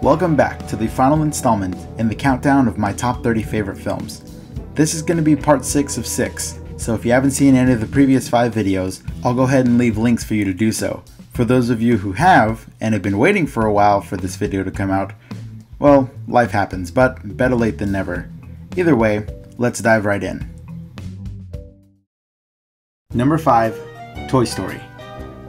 Welcome back to the final installment in the countdown of my top 30 favorite films. This is going to be part 6 of 6, so if you haven't seen any of the previous 5 videos, I'll go ahead and leave links for you to do so. For those of you who have, and have been waiting for a while for this video to come out, well, life happens, but better late than never. Either way, let's dive right in. Number 5, Toy Story.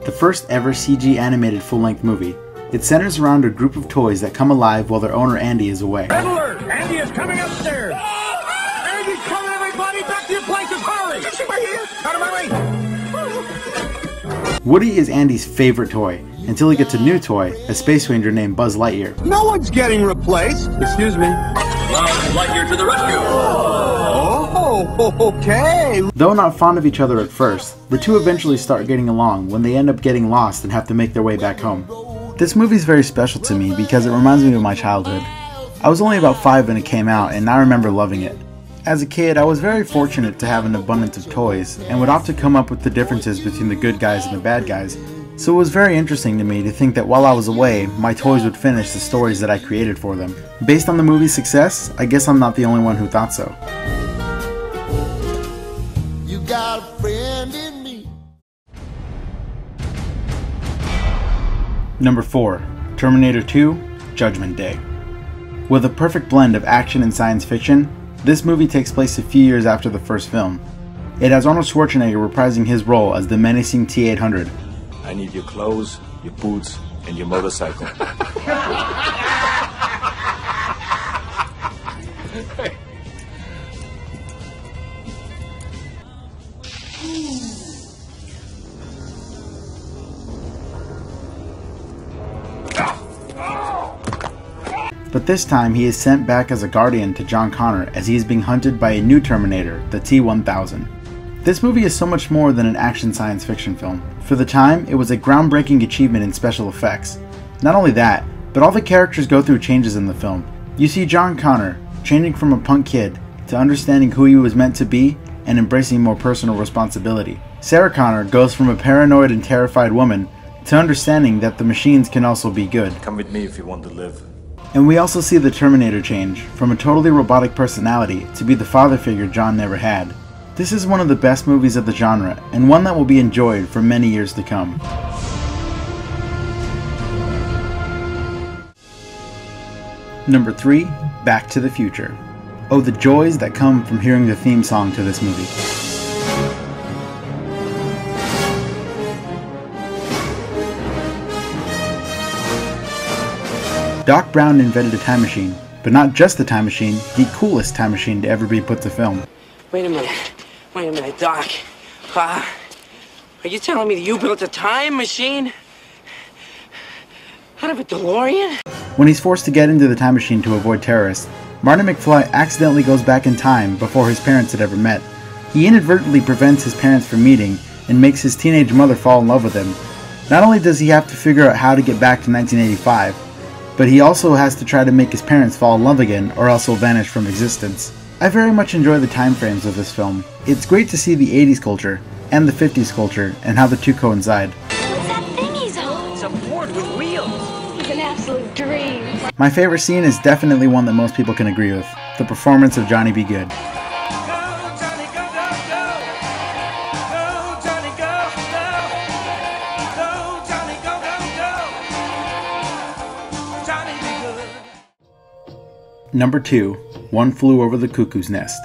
The first ever CG animated full-length movie. It centers around a group of toys that come alive while their owner Andy is away. Red alert! Andy is coming upstairs! Andy's coming, everybody! Back to your places, hurry! Is she right here? Out of my way! Woody is Andy's favorite toy, until he gets a new toy, a space ranger named Buzz Lightyear. No one's getting replaced! Excuse me. Lightyear to the rescue! Oh, okay! Though not fond of each other at first, the two eventually start getting along when they end up getting lost and have to make their way back home. This movie is very special to me because it reminds me of my childhood. I was only about 5 when it came out, and I remember loving it. As a kid, I was very fortunate to have an abundance of toys, and would often come up with the differences between the good guys and the bad guys, so it was very interesting to me to think that while I was away, my toys would finish the stories that I created for them. Based on the movie's success, I guess I'm not the only one who thought so. You got a friend in me. Number 4, Terminator 2, Judgment Day. With a perfect blend of action and science fiction, this movie takes place a few years after the first film. It has Arnold Schwarzenegger reprising his role as the menacing T-800. I need your clothes, your boots, and your motorcycle. But this time he is sent back as a guardian to John Connor as he is being hunted by a new Terminator, the T-1000. This movie is so much more than an action science fiction film. For the time, it was a groundbreaking achievement in special effects. Not only that, but all the characters go through changes in the film. You see John Connor changing from a punk kid to understanding who he was meant to be and embracing more personal responsibility. Sarah Connor goes from a paranoid and terrified woman to understanding that the machines can also be good. Come with me if you want to live. And we also see the Terminator change from a totally robotic personality to be the father figure John never had. This is one of the best movies of the genre, and one that will be enjoyed for many years to come. Number 3, Back to the Future. Oh, the joys that come from hearing the theme song to this movie. Doc Brown invented a time machine, but not just the time machine, the coolest time machine to ever be put to film. Wait a minute, Doc. Are you telling me that you built a time machine? Out of a DeLorean? When he's forced to get into the time machine to avoid terrorists, Marty McFly accidentally goes back in time before his parents had ever met. He inadvertently prevents his parents from meeting and makes his teenage mother fall in love with him. Not only does he have to figure out how to get back to 1985, but he also has to try to make his parents fall in love again or else he'll vanish from existence. I very much enjoy the time frames of this film. It's great to see the 80s culture and the 50s culture and how the two coincide. What's that thing he's on? It's a board with wheels. It's an absolute dream. My favorite scene is definitely one that most people can agree with, the performance of Johnny B. Good. Number 2, One Flew Over the Cuckoo's Nest.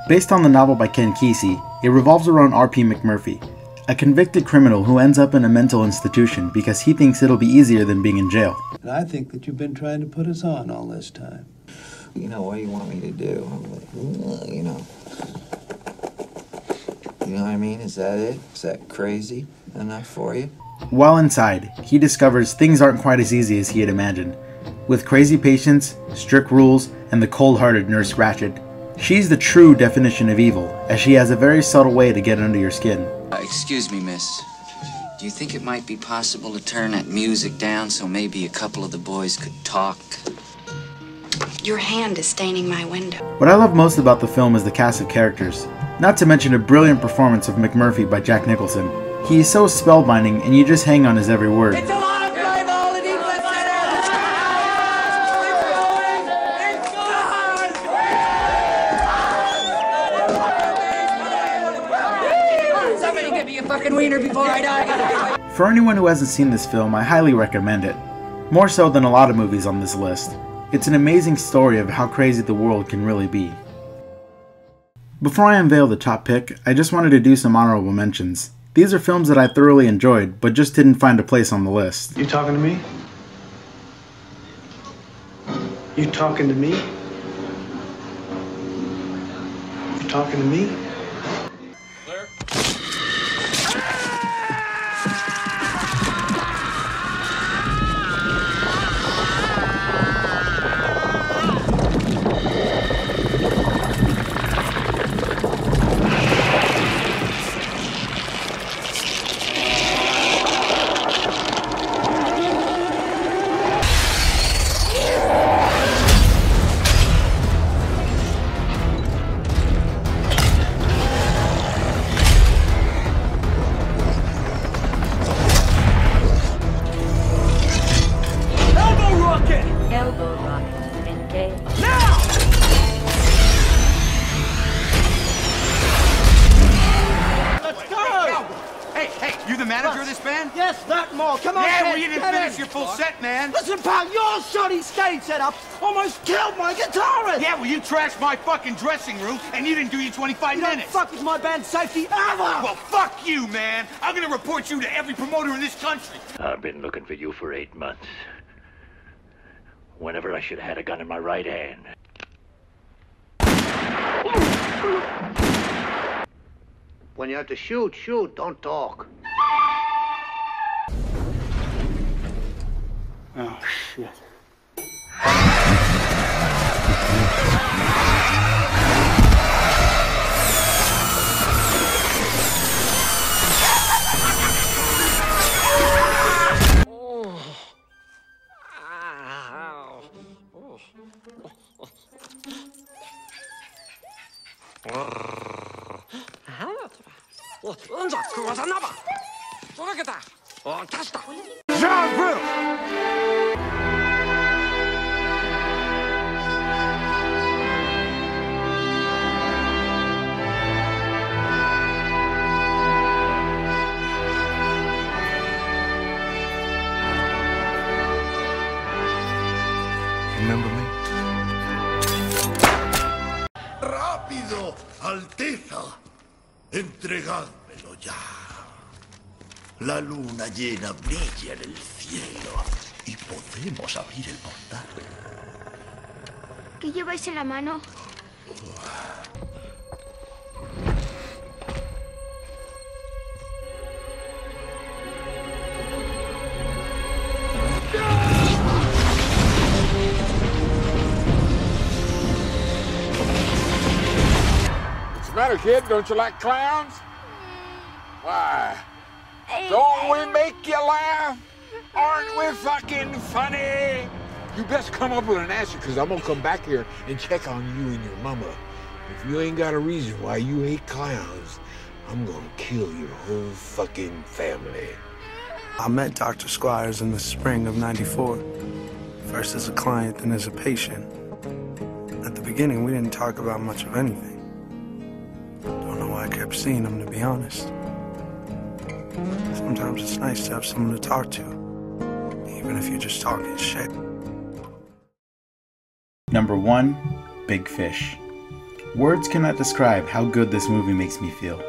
Based on the novel by Ken Kesey, it revolves around R.P. McMurphy, a convicted criminal who ends up in a mental institution because he thinks it'll be easier than being in jail. And I think that you've been trying to put us on all this time. You know, what do you want me to do? You know what I mean? Is that it? Is that crazy enough for you? While inside, he discovers things aren't quite as easy as he had imagined. With crazy patients, strict rules, and the cold-hearted Nurse Ratched, she's the true definition of evil, as she has a very subtle way to get under your skin. Excuse me, miss. Do you think it might be possible to turn that music down so maybe a couple of the boys could talk? Your hand is staining my window. What I love most about the film is the cast of characters, not to mention a brilliant performance of McMurphy by Jack Nicholson. He is so spellbinding and you just hang on his every word. It's a lot of flavor, all the For anyone who hasn't seen this film, I highly recommend it. More so than a lot of movies on this list. It's an amazing story of how crazy the world can really be. Before I unveil the top pick, I just wanted to do some honorable mentions. These are films that I thoroughly enjoyed, but just didn't find a place on the list. You talking to me? You talking to me? You talking to me? Elbow rocket engaged. Now! Let's go! Hey, you the manager of this band? Yes, that more. Come on, Yeah, Ted, well, you didn't get finish in. your full set, man. Listen, pal, your shoddy stage setup almost killed my guitarist. Yeah, well, you trashed my fucking dressing room, and you didn't do your 25 You don't minutes. fuck with my band's safety ever. Well, fuck you, man. I'm gonna report you to every promoter in this country. I've been looking for you for 8 months. Whenever I should have had a gun in my right hand. When you have to shoot, shoot, don't talk. Oh, shit. Remember me? ¡Rápido, Alteza! Entregádmelo ya. La luna llena brilla en el cielo y podemos abrir el portal. ¿Qué lleváis en la mano? What's the matter, kid? Don't you like clowns? Why? Don't we make you laugh? Aren't we fucking funny? You best come up with an answer, because I'm gonna come back here and check on you and your mama. If you ain't got a reason why you hate clowns, I'm gonna kill your whole fucking family. I met Dr. Squires in the spring of '94. First as a client, then as a patient. At the beginning, we didn't talk about much of anything. Don't know why I kept seeing him, to be honest. Sometimes it's nice to have someone to talk to, even if you're just talking shit. Number 1, Big Fish. Words cannot describe how good this movie makes me feel.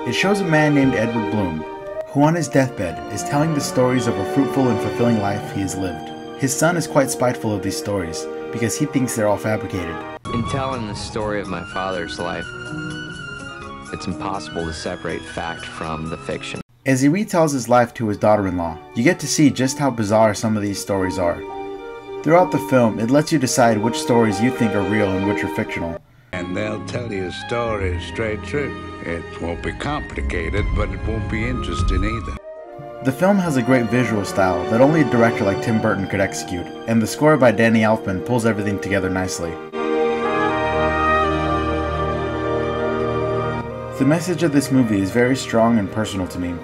It shows a man named Edward Bloom, who on his deathbed is telling the stories of a fruitful and fulfilling life he has lived. His son is quite spiteful of these stories, because he thinks they're all fabricated. In telling the story of my father's life, it's impossible to separate fact from the fiction. As he retells his life to his daughter-in-law, you get to see just how bizarre some of these stories are. Throughout the film, it lets you decide which stories you think are real and which are fictional. And they'll tell you stories straight through. It won't be complicated, but it won't be interesting either. The film has a great visual style that only a director like Tim Burton could execute, and the score by Danny Elfman pulls everything together nicely. The message of this movie is very strong and personal to me.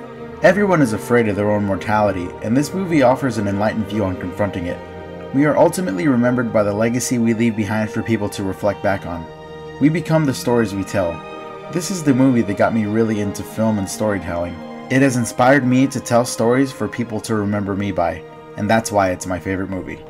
Everyone is afraid of their own mortality, and this movie offers an enlightened view on confronting it. We are ultimately remembered by the legacy we leave behind for people to reflect back on. We become the stories we tell. This is the movie that got me really into film and storytelling. It has inspired me to tell stories for people to remember me by, and that's why it's my favorite movie.